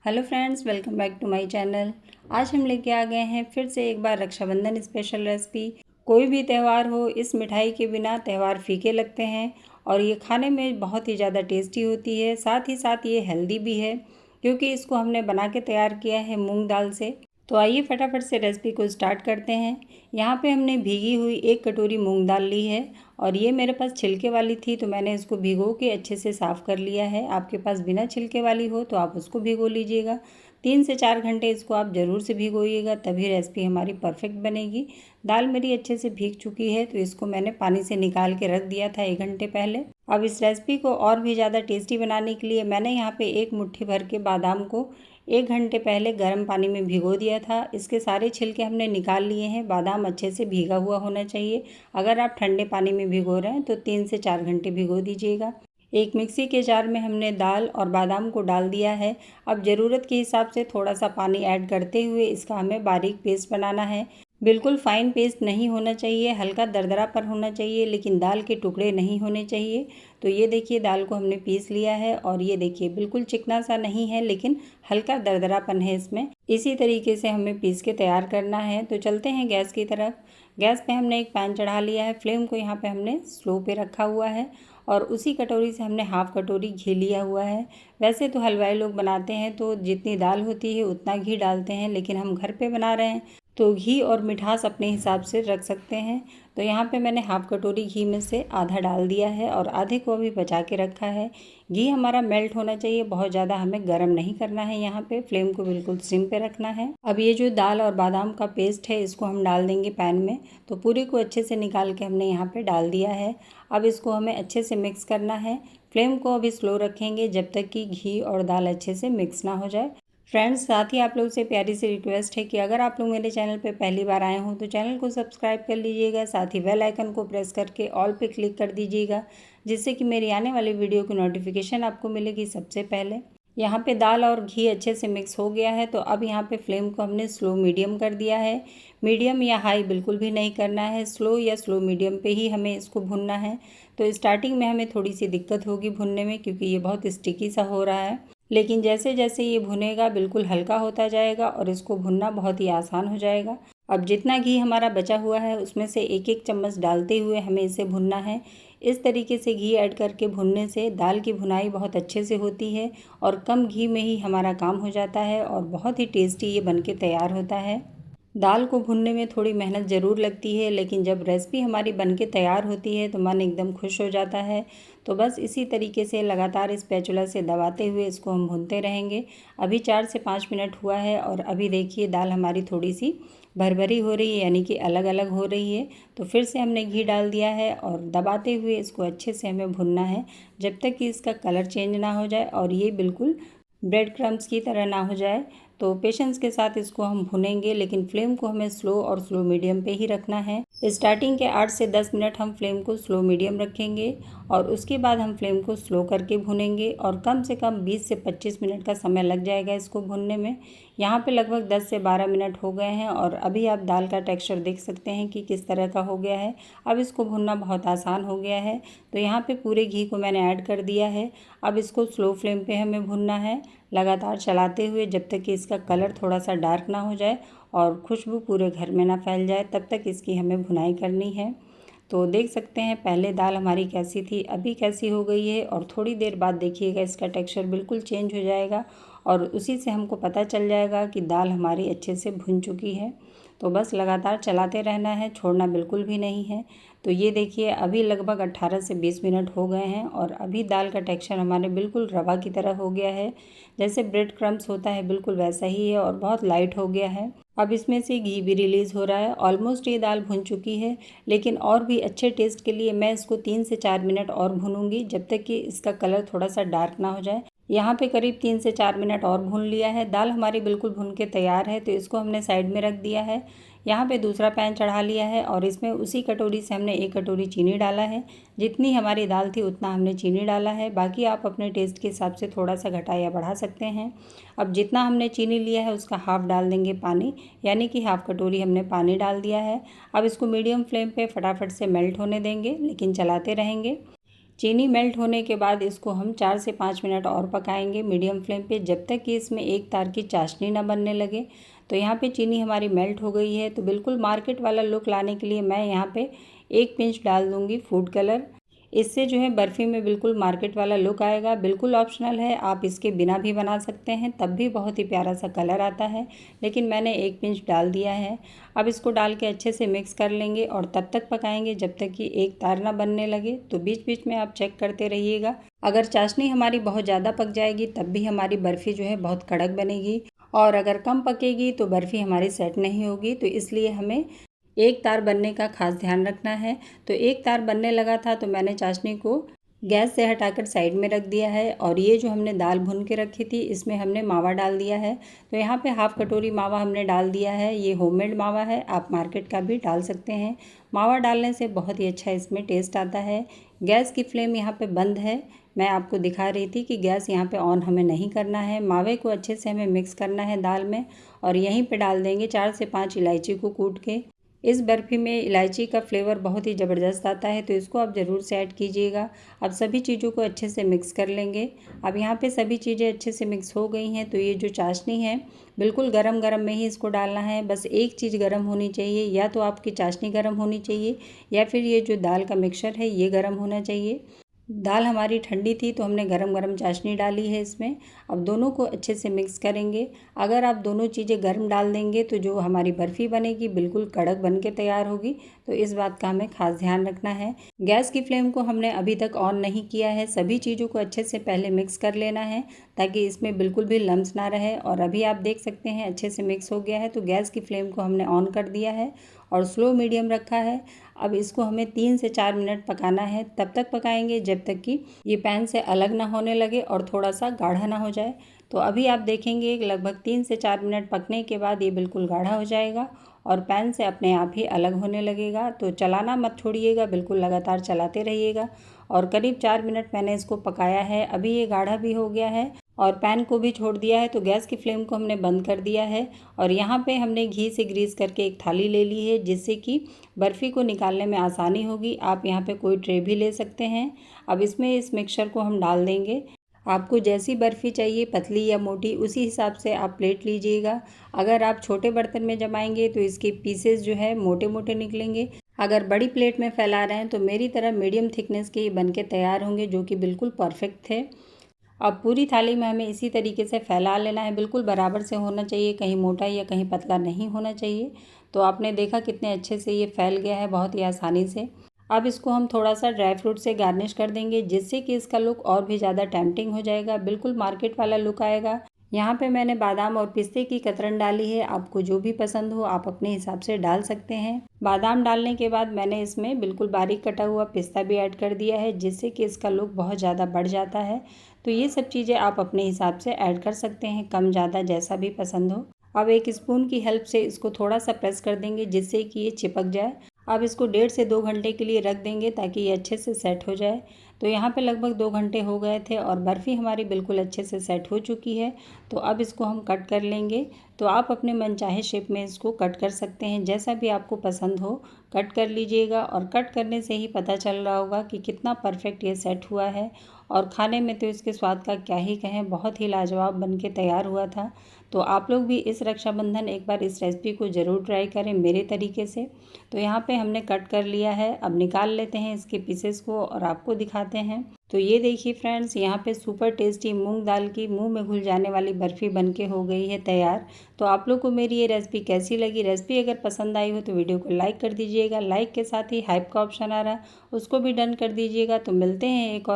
Hello friends, welcome back to my channel. आज हम लेके आ गए हैं फिर से एक बार रक्षाबंधन स्पेशल रेसिपी। कोई भी त्यौहार हो, इस मिठाई के बिना त्यौहार फीके लगते हैं और ये खाने में बहुत ही ज़्यादा टेस्टी होती है। साथ ही साथ ये हेल्दी भी है क्योंकि इसको हमने बना के तैयार किया है मूंग दाल से। तो आइए फटाफट से रेसिपी को स्टार्ट करते हैं। यहाँ पे हमने भीगी हुई 1 कटोरी मूंग दाल ली है और ये मेरे पास छिलके वाली थी तो मैंने इसको भिगो के अच्छे से साफ़ कर लिया है। आपके पास बिना छिलके वाली हो तो आप उसको भिगो लीजिएगा। 3 से 4 घंटे इसको आप ज़रूर से भिगोइएगा, तभी रेसिपी हमारी परफेक्ट बनेगी। दाल मेरी अच्छे से भीग चुकी है तो इसको मैंने पानी से निकाल के रख दिया था 1 घंटे पहले। अब इस रेसिपी को और भी ज़्यादा टेस्टी बनाने के लिए मैंने यहाँ पे 1 मुट्ठी भर के बादाम को 1 घंटे पहले गर्म पानी में भिगो दिया था। इसके सारे छिलके हमने निकाल लिए हैं। बादाम अच्छे से भीगा हुआ होना चाहिए। अगर आप ठंडे पानी में भिगो रहे हैं तो 3 से 4 घंटे भिगो दीजिएगा। एक मिक्सी के जार में हमने दाल और बादाम को डाल दिया है। अब ज़रूरत के हिसाब से थोड़ा सा पानी ऐड करते हुए इसका हमें बारीक पेस्ट बनाना है। बिल्कुल फाइन पेस्ट नहीं होना चाहिए, हल्का दरदरापन होना चाहिए, लेकिन दाल के टुकड़े नहीं होने चाहिए। तो ये देखिए दाल को हमने पीस लिया है और ये देखिए बिल्कुल चिकना सा नहीं है, लेकिन हल्का दरदरापन है इसमें। इसी तरीके से हमें पीस के तैयार करना है। तो चलते हैं गैस की तरफ। गैस पे हमने एक पैन चढ़ा लिया है। फ्लेम को यहाँ पे हमने स्लो पे रखा हुआ है और उसी कटोरी से हमने हाफ़ कटोरी घी लिया हुआ है। वैसे तो हलवाई लोग बनाते हैं तो जितनी दाल होती है उतना घी डालते हैं, लेकिन हम घर पे बना रहे हैं तो घी और मिठास अपने हिसाब से रख सकते हैं। तो यहाँ पे मैंने हाफ़ कटोरी घी में से आधा डाल दिया है और आधे को अभी बचा के रखा है। घी हमारा मेल्ट होना चाहिए, बहुत ज़्यादा हमें गर्म नहीं करना है। यहाँ पे फ्लेम को बिल्कुल सिम पे रखना है। अब ये जो दाल और बादाम का पेस्ट है इसको हम डाल देंगे पैन में। तो पूरी को अच्छे से निकाल के हमने यहाँ पे डाल दिया है। अब इसको हमें अच्छे से मिक्स करना है। फ्लेम को अभी स्लो रखेंगे जब तक कि घी और दाल अच्छे से मिक्स ना हो जाए। फ्रेंड्स, साथ ही आप लोगों से प्यारी सी रिक्वेस्ट है कि अगर आप लोग मेरे चैनल पे पहली बार आए हों तो चैनल को सब्सक्राइब कर लीजिएगा। साथ ही बेल आइकन को प्रेस करके ऑल पे क्लिक कर दीजिएगा, जिससे कि मेरी आने वाली वीडियो की नोटिफिकेशन आपको मिलेगी सबसे पहले। यहाँ पे दाल और घी अच्छे से मिक्स हो गया है तो अब यहाँ पे फ्लेम को हमने स्लो मीडियम कर दिया है। मीडियम या हाई बिल्कुल भी नहीं करना है, स्लो या स्लो मीडियम पे ही हमें इसको भुनना है। तो स्टार्टिंग में हमें थोड़ी सी दिक्कत होगी भुनने में क्योंकि ये बहुत स्टिकी सा हो रहा है, लेकिन जैसे जैसे ये भुनेगा बिल्कुल हल्का होता जाएगा और इसको भुनना बहुत ही आसान हो जाएगा। अब जितना घी हमारा बचा हुआ है उसमें से एक एक चम्मच डालते हुए हमें इसे भुनना है। इस तरीके से घी ऐड करके भुनने से दाल की भुनाई बहुत अच्छे से होती है और कम घी में ही हमारा काम हो जाता है और बहुत ही टेस्टी ये बन के तैयार होता है। दाल को भुनने में थोड़ी मेहनत ज़रूर लगती है, लेकिन जब रेसिपी हमारी बनके तैयार होती है तो मन एकदम खुश हो जाता है। तो बस इसी तरीके से लगातार स्पैचुला से दबाते हुए इसको हम भूनते रहेंगे। अभी 4 से 5 मिनट हुआ है और अभी देखिए दाल हमारी थोड़ी सी भरभरी हो रही है, यानी कि अलग अलग हो रही है। तो फिर से हमने घी डाल दिया है और दबाते हुए इसको अच्छे से हमें भुनना है जब तक कि इसका कलर चेंज ना हो जाए और ये बिल्कुल ब्रेड क्रम्स की तरह ना हो जाए। तो पेशेंस के साथ इसको हम भुनेंगे, लेकिन फ्लेम को हमें स्लो और स्लो मीडियम पे ही रखना है। स्टार्टिंग के 8 से 10 मिनट हम फ्लेम को स्लो मीडियम रखेंगे और उसके बाद हम फ्लेम को स्लो करके भुनेंगे और कम से कम 20 से 25 मिनट का समय लग जाएगा इसको भुनने में। यहाँ पे लगभग 10 से 12 मिनट हो गए हैं और अभी आप दाल का टेक्सचर देख सकते हैं कि किस तरह का हो गया है। अब इसको भुनना बहुत आसान हो गया है। तो यहाँ पे पूरे घी को मैंने ऐड कर दिया है। अब इसको स्लो फ्लेम पे हमें भुनना है, लगातार चलाते हुए जब तक कि इसका कलर थोड़ा सा डार्क ना हो जाए और खुशबू पूरे घर में ना फैल जाए, तब तक इसकी हमें भुनाई करनी है। तो देख सकते हैं पहले दाल हमारी कैसी थी, अभी कैसी हो गई है और थोड़ी देर बाद देखिएगा इसका टेक्सचर बिल्कुल चेंज हो जाएगा और उसी से हमको पता चल जाएगा कि दाल हमारी अच्छे से भुन चुकी है। तो बस लगातार चलाते रहना है, छोड़ना बिल्कुल भी नहीं है। तो ये देखिए अभी लगभग 18 से 20 मिनट हो गए हैं और अभी दाल का टेक्सचर हमारे बिल्कुल रवा की तरह हो गया है। जैसे ब्रेड क्रम्स होता है बिल्कुल वैसा ही है और बहुत लाइट हो गया है। अब इसमें से घी भी रिलीज़ हो रहा है। ऑलमोस्ट ये दाल भुन चुकी है, लेकिन और भी अच्छे टेस्ट के लिए मैं इसको 3 से 4 मिनट और भूनूंगी जब तक कि इसका कलर थोड़ा सा डार्क ना हो जाए। यहाँ पे करीब 3 से 4 मिनट और भून लिया है। दाल हमारी बिल्कुल भुन के तैयार है तो इसको हमने साइड में रख दिया है। यहाँ पे दूसरा पैन चढ़ा लिया है और इसमें उसी कटोरी से हमने 1 कटोरी चीनी डाला है। जितनी हमारी दाल थी उतना हमने चीनी डाला है, बाकी आप अपने टेस्ट के हिसाब से थोड़ा सा घटा या बढ़ा सकते हैं। अब जितना हमने चीनी लिया है उसका हाफ़ डाल देंगे पानी, यानी कि हाफ़ कटोरी हमने पानी डाल दिया है। अब इसको मीडियम फ्लेम पे फटाफट से मेल्ट होने देंगे, लेकिन चलाते रहेंगे। चीनी मेल्ट होने के बाद इसको हम 4 से 5 मिनट और पकाएंगे मीडियम फ्लेम पे, जब तक कि इसमें एक तार की चाशनी ना बनने लगे। तो यहाँ पे चीनी हमारी मेल्ट हो गई है। तो बिल्कुल मार्केट वाला लुक लाने के लिए मैं यहाँ पे 1 पिंच डाल दूँगी फूड कलर। इससे जो है बर्फ़ी में बिल्कुल मार्केट वाला लुक आएगा। बिल्कुल ऑप्शनल है, आप इसके बिना भी बना सकते हैं, तब भी बहुत ही प्यारा सा कलर आता है, लेकिन मैंने 1 पिंच डाल दिया है। अब इसको डाल के अच्छे से मिक्स कर लेंगे और तब तक पकाएंगे जब तक कि एक तार ना बनने लगे। तो बीच बीच में आप चेक करते रहिएगा। अगर चाशनी हमारी बहुत ज़्यादा पक जाएगी तब भी हमारी बर्फ़ी जो है बहुत कड़क बनेगी, और अगर कम पकेगी तो बर्फ़ी हमारी सेट नहीं होगी। तो इसलिए हमें एक तार बनने का खास ध्यान रखना है। तो एक तार बनने लगा था तो मैंने चाशनी को गैस से हटाकर साइड में रख दिया है, और ये जो हमने दाल भून के रखी थी इसमें हमने मावा डाल दिया है। तो यहाँ पे हाफ़ कटोरी मावा हमने डाल दिया है। ये होममेड मावा है, आप मार्केट का भी डाल सकते हैं। मावा डालने से बहुत ही अच्छा इसमें टेस्ट आता है। गैस की फ्लेम यहाँ पे बंद है। मैं आपको दिखा रही थी कि गैस यहाँ पे ऑन हमें नहीं करना है। मावे को अच्छे से हमें मिक्स करना है दाल में, और यहीं पे डाल देंगे 4 से 5 इलायची को कूट के। इस बर्फ़ी में इलायची का फ्लेवर बहुत ही ज़बरदस्त आता है, तो इसको आप ज़रूर से ऐड कीजिएगा। अब सभी चीज़ों को अच्छे से मिक्स कर लेंगे। अब यहाँ पे सभी चीज़ें अच्छे से मिक्स हो गई हैं। तो ये जो चाशनी है बिल्कुल गरम गरम में ही इसको डालना है। बस एक चीज़ गरम होनी चाहिए, या तो आपकी चाशनी गरम होनी चाहिए या फिर ये जो दाल का मिक्सचर है ये गरम होना चाहिए। दाल हमारी ठंडी थी तो हमने गरम गरम चाशनी डाली है इसमें। अब दोनों को अच्छे से मिक्स करेंगे। अगर आप दोनों चीज़ें गर्म डाल देंगे तो जो हमारी बर्फ़ी बनेगी बिल्कुल कड़क बन के तैयार होगी। तो इस बात का हमें खास ध्यान रखना है। गैस की फ्लेम को हमने अभी तक ऑन नहीं किया है। सभी चीज़ों को अच्छे से पहले मिक्स कर लेना है ताकि इसमें बिल्कुल भी लम्स ना रहे। और अभी आप देख सकते हैं अच्छे से मिक्स हो गया है। तो गैस की फ्लेम को हमने ऑन कर दिया है और स्लो मीडियम रखा है। अब इसको हमें 3 से 4 मिनट पकाना है। तब तक पकाएंगे जब तक कि ये पैन से अलग ना होने लगे और थोड़ा सा गाढ़ा ना हो जाए। तो अभी आप देखेंगे लगभग 3 से 4 मिनट पकने के बाद ये बिल्कुल गाढ़ा हो जाएगा और पैन से अपने आप ही अलग होने लगेगा। तो चलाना मत छोड़िएगा, बिल्कुल लगातार चलाते रहिएगा। और करीब 4 मिनट मैंने इसको पकाया है। अभी ये गाढ़ा भी हो गया है और पैन को भी छोड़ दिया है। तो गैस की फ्लेम को हमने बंद कर दिया है, और यहाँ पे हमने घी से ग्रीस करके एक थाली ले ली है जिससे कि बर्फ़ी को निकालने में आसानी होगी। आप यहाँ पे कोई ट्रे भी ले सकते हैं। अब इसमें इस मिक्सचर को हम डाल देंगे। आपको जैसी बर्फ़ी चाहिए, पतली या मोटी, उसी हिसाब से आप प्लेट लीजिएगा। अगर आप छोटे बर्तन में जमाएंगे तो इसके पीसेस जो है मोटे मोटे निकलेंगे। अगर बड़ी प्लेट में फैला रहे हैं तो मेरी तरह मीडियम थिकनेस के ये बन के तैयार होंगे, जो कि बिल्कुल परफेक्ट थे। अब पूरी थाली में हमें इसी तरीके से फैला लेना है। बिल्कुल बराबर से होना चाहिए, कहीं मोटा या कहीं पतला नहीं होना चाहिए। तो आपने देखा कितने अच्छे से ये फैल गया है बहुत ही आसानी से। अब इसको हम थोड़ा सा ड्राई फ्रूट से गार्निश कर देंगे जिससे कि इसका लुक और भी ज़्यादा टेम्पटिंग हो जाएगा, बिल्कुल मार्केट वाला लुक आएगा। यहाँ पे मैंने बादाम और पिस्ते की कतरन डाली है। आपको जो भी पसंद हो आप अपने हिसाब से डाल सकते हैं। बादाम डालने के बाद मैंने इसमें बिल्कुल बारीक कटा हुआ पिस्ता भी ऐड कर दिया है जिससे कि इसका लुक बहुत ज़्यादा बढ़ जाता है। तो ये सब चीज़ें आप अपने हिसाब से ऐड कर सकते हैं, कम ज़्यादा जैसा भी पसंद हो। अब एक स्पून की हेल्प से इसको थोड़ा सा प्रेस कर देंगे जिससे कि ये चिपक जाए। अब इसको 1.5 से 2 घंटे के लिए रख देंगे ताकि ये अच्छे से सेट हो जाए। तो यहाँ पे लगभग 2 घंटे हो गए थे और बर्फ़ी हमारी बिल्कुल अच्छे से सेट हो चुकी है। तो अब इसको हम कट कर लेंगे। तो आप अपने मनचाहे शेप में इसको कट कर सकते हैं, जैसा भी आपको पसंद हो कट कर लीजिएगा। और कट करने से ही पता चल रहा होगा कि कितना परफेक्ट ये सेट हुआ है। और खाने में तो इसके स्वाद का क्या ही कहें, बहुत ही लाजवाब बन के तैयार हुआ था। तो आप लोग भी इस रक्षाबंधन एक बार इस रेसिपी को ज़रूर ट्राई करें मेरे तरीके से। तो यहाँ पे हमने कट कर लिया है। अब निकाल लेते हैं इसके पीसेस को और आपको दिखाते हैं। तो ये देखिए फ्रेंड्स, यहाँ पे सुपर टेस्टी मूंग दाल की मुंह में घुल जाने वाली बर्फ़ी बनके हो गई है तैयार। तो आप लोग को मेरी ये रेसिपी कैसी लगी? रेसिपी अगर पसंद आई हो तो वीडियो को लाइक कर दीजिएगा। लाइक के साथ ही हाइप का ऑप्शन आ रहा है उसको भी डन कर दीजिएगा। तो मिलते हैं एक और